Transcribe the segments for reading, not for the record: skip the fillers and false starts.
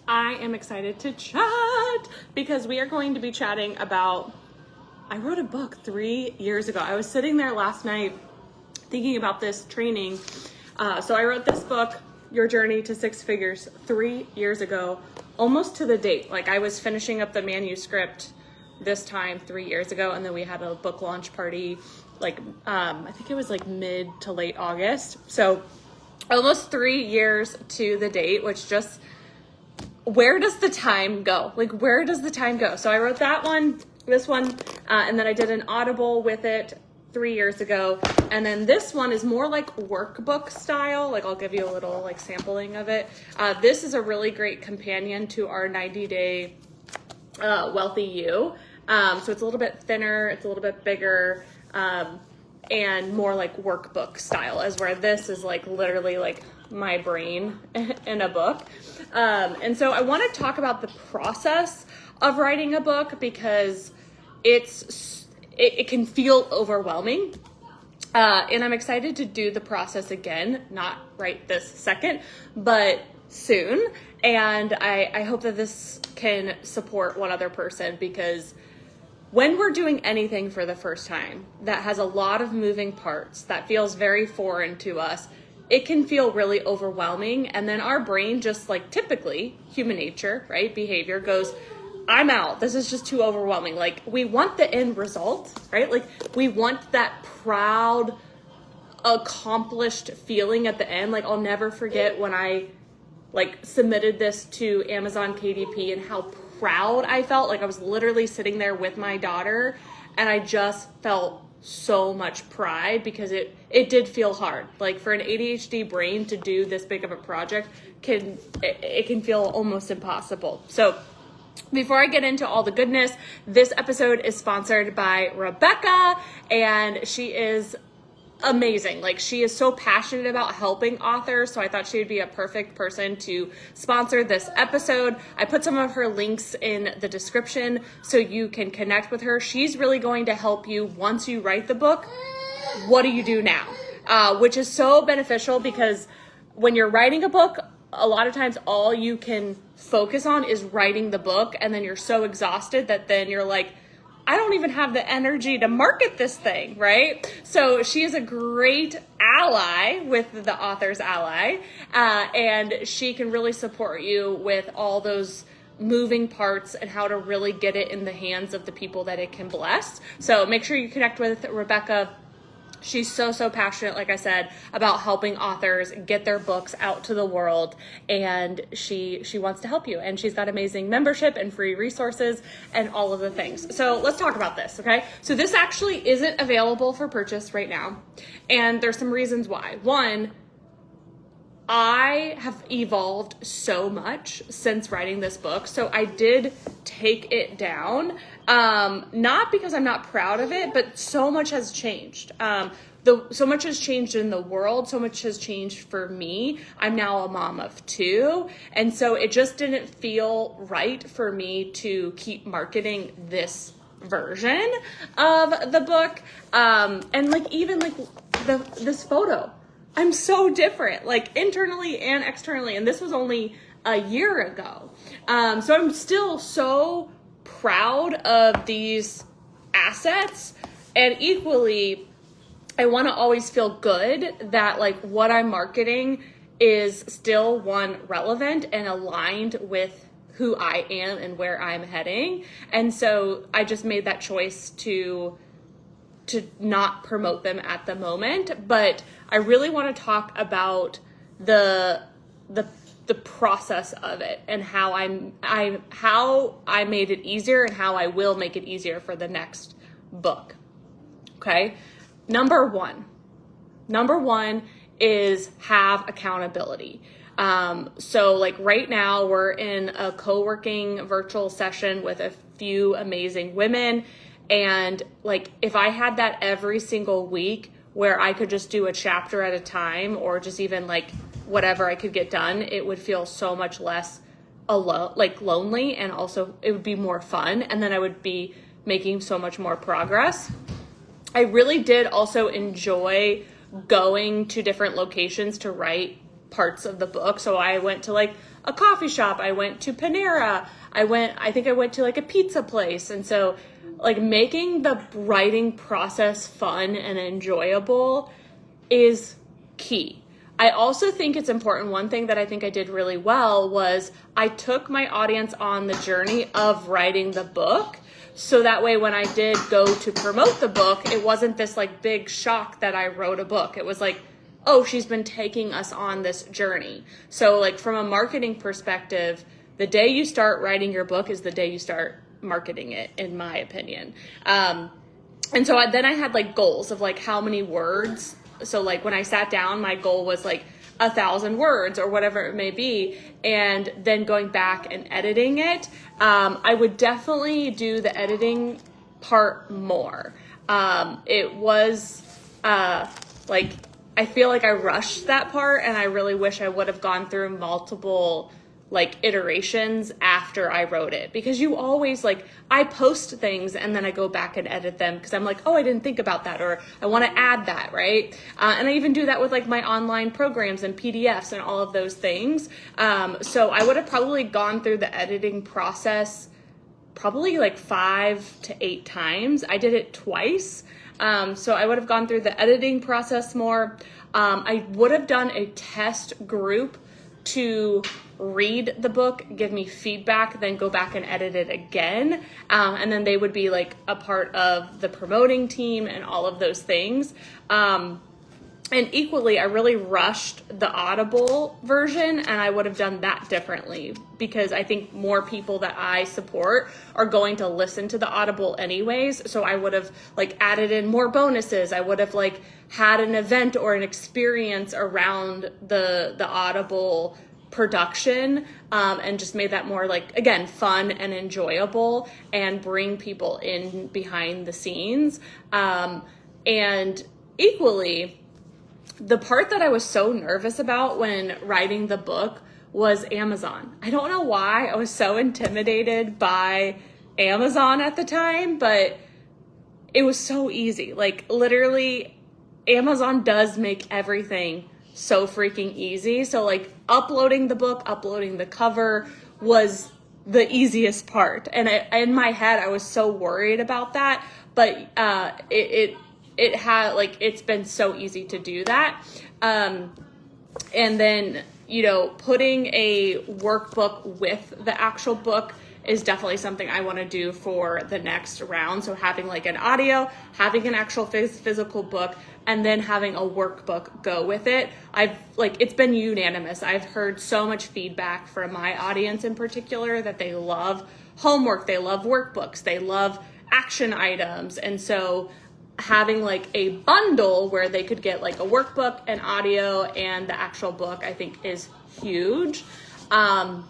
I am excited to chat because we are going to be chatting about, I wrote a book 3 years ago. I was sitting there last night thinking about this training. So I wrote this book, Your Journey to Six Figures, 3 years ago, almost to the date. Like I was finishing up the manuscript this time 3 years ago, and then we had a book launch party like I think it was like mid to late August. So almost 3 years to the date, which just, where does the time go? Like, where does the time go? So I wrote that one, this one, and then I did an Audible with it 3 years ago. And then this one is more like workbook style. Like I'll give you a little like sampling of it. This is a really great companion to our 90-day Wealthy You. So it's a little bit thinner, it's a little bit bigger, and more like workbook style, as where this is like literally like my brain in a book. And so I want to talk about the process of writing a book because it can feel overwhelming. And I'm excited to do the process again, not right this second, but soon. And I hope that this can support one other person, because when we're doing anything for the first time that has a lot of moving parts, that feels very foreign to us, it can feel really overwhelming. And then our brain, just like typically human nature, right? Behavior goes, I'm out. This is just too overwhelming. Like we want the end result, right? Like we want that proud, accomplished feeling at the end. Like I'll never forget when I like submitted this to Amazon KDP and how proud I felt. Like I was literally sitting there with my daughter and I just felt so much pride, because it did feel hard. Like for an ADHD brain to do this big of a project can feel almost impossible. So before I get into all the goodness, this episode is sponsored by Rebecca, and she is amazing. Like she is so passionate about helping authors, so I thought she would be a perfect person to sponsor this episode. I put some of her links in the description so you can connect with her. She's really going to help you once you write the book. What do you do now? Which is so beneficial, because when you're writing a book, a lot of times all you can focus on is writing the book, and then you're so exhausted that then you're like, I don't even have the energy to market this thing, right? So she is a great ally with the Author's Ally, and she can really support you with all those moving parts and how to really get it in the hands of the people that it can bless. So make sure you connect with Rebecca. She's so passionate, like I said, about helping authors get their books out to the world, and she wants to help you, and she's got amazing membership and free resources and all of the things. So let's talk about this, okay? So this actually isn't available for purchase right now, and there's some reasons why. One, I have evolved so much since writing this book, so I did take it down. Not because I'm not proud of it, but so much has changed. So much has changed in the world. So much has changed for me. I'm now a mom of 2. And so it just didn't feel right for me to keep marketing this version of the book. And like, even like this photo, I'm so different, like internally and externally. And this was only a year ago. So I'm still so proud of these assets, and equally I want to always feel good that like what I'm marketing is still relevant and aligned with who I am and where I'm heading. And so I just made that choice to not promote them at the moment, but I really want to talk about the process of it and how I made it easier and how I will make it easier for the next book. Okay. Number one is have accountability. So like right now we're in a co-working virtual session with a few amazing women. And like, if I had that every single week where I could just do a chapter at a time, or just even like whatever I could get done, it would feel so much less alone, like lonely, and also it would be more fun. And then I would be making so much more progress. I really did also enjoy going to different locations to write parts of the book. So I went to like a coffee shop. I went to Panera. I think I went to like a pizza place. And so like making the writing process fun and enjoyable is key. I also think it's important. One thing that I think I did really well was I took my audience on the journey of writing the book. So that way, when I did go to promote the book, it wasn't this like big shock that I wrote a book. It was like, oh, she's been taking us on this journey. So like from a marketing perspective, the day you start writing your book is the day you start marketing it, in my opinion. And so then I had like goals of like how many words. So like when I sat down, my goal was like 1,000 words or whatever it may be. And then going back and editing it, I would definitely do the editing part more. It was like, I feel like I rushed that part, and I really wish I would have gone through multiple like iterations after I wrote it, because you always like, I post things and then I go back and edit them because I'm like, oh, I didn't think about that, or I want to add that, right? And I even do that with like my online programs and PDFs and all of those things. So I would have probably gone through the editing process probably like 5 to 8 times. I did it twice. So I would have gone through the editing process more. I would have done a test group to read the book, give me feedback, then go back and edit it again. And then they would be like a part of the promoting team and all of those things. And equally, I really rushed the Audible version, and I would have done that differently, because I think more people that I support are going to listen to the Audible anyways. So I would have like added in more bonuses. I would have like had an event or an experience around the Audible production, and just made that more like, again, fun and enjoyable, and bring people in behind the scenes. And equally, the part that I was so nervous about when writing the book was Amazon. I don't know why I was so intimidated by Amazon at the time, but it was so easy. Like literally, Amazon does make everything so freaking easy. So like uploading the book, uploading the cover was the easiest part. And in my head, I was so worried about that, but it had like, it's been so easy to do that. And then, you know, putting a workbook with the actual book is definitely something I want to do for the next round. So having like an audio, having an actual physical book, and then having a workbook go with it. It's been unanimous. I've heard so much feedback from my audience in particular that they love homework, they love workbooks, they love action items. And so having like a bundle where they could get like a workbook, an audio, and the actual book, I think is huge. And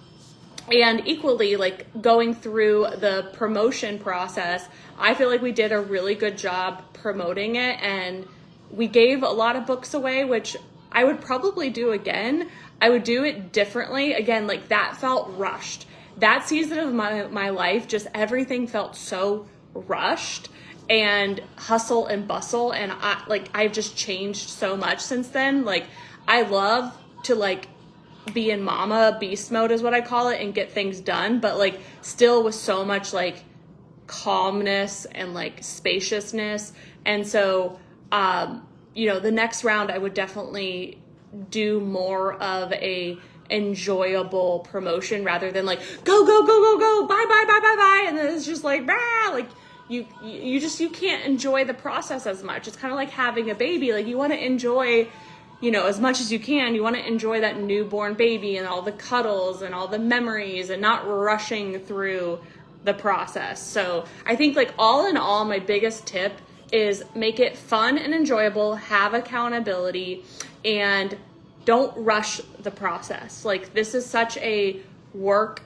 equally, like going through the promotion process, I feel like we did a really good job promoting it, and we gave a lot of books away, which I would probably do again. I would do it differently. Again, like that felt rushed. That season of my life, just everything felt so rushed and hustle and bustle. And I've just changed so much since then. Like I love to like be in mama beast mode is what I call it, and get things done, but like still with so much like calmness and like spaciousness. And so, you know, the next round I would definitely do more of a enjoyable promotion rather than like go, bye, and then it's just like, like you can't enjoy the process as much. It's kind of like having a baby. Like you want to enjoy, you know, as much as you can. You want to enjoy that newborn baby and all the cuddles and all the memories, and not rushing through the process. So I think like all in all, my biggest tip is make it fun and enjoyable, have accountability, and don't rush the process. Like this is such a work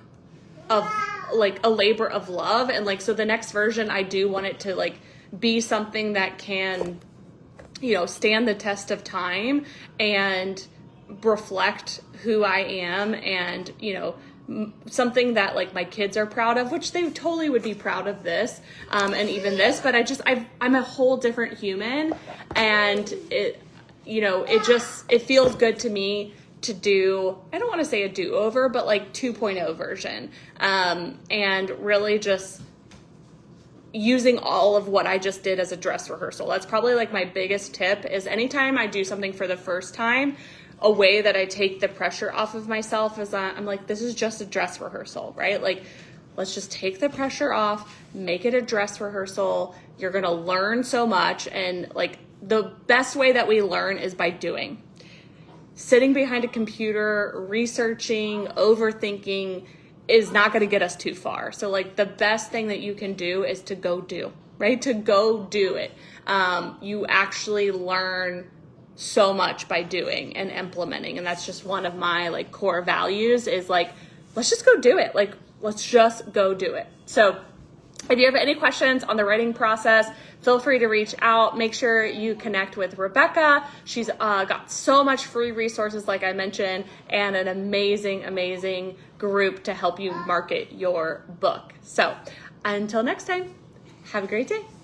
of like a labor of love. And like, so the next version, I do want it to like be something that can, you know, stand the test of time and reflect who I am, and, you know, something that like my kids are proud of, which they totally would be proud of this, and even this, but I'm a whole different human, and it, you know, it feels good to me to do, I don't want to say a do-over, but like 2.0 version. And really just using all of what I just did as a dress rehearsal. That's probably like my biggest tip is anytime I do something for the first time, a way that I take the pressure off of myself is I'm like, this is just a dress rehearsal, right? Like, let's just take the pressure off, make it a dress rehearsal. You're going to learn so much. And like the best way that we learn is by doing. Sitting behind a computer, researching, overthinking is not going to get us too far. So like the best thing that you can do is to go do, right? To go do it. You actually learn so much by doing and implementing. And that's just one of my like core values is like, let's just go do it. Like, let's just go do it. So if you have any questions on the writing process, feel free to reach out. Make sure you connect with Rebecca. She's got so much free resources, like I mentioned, and an amazing, amazing group to help you market your book. So until next time, have a great day.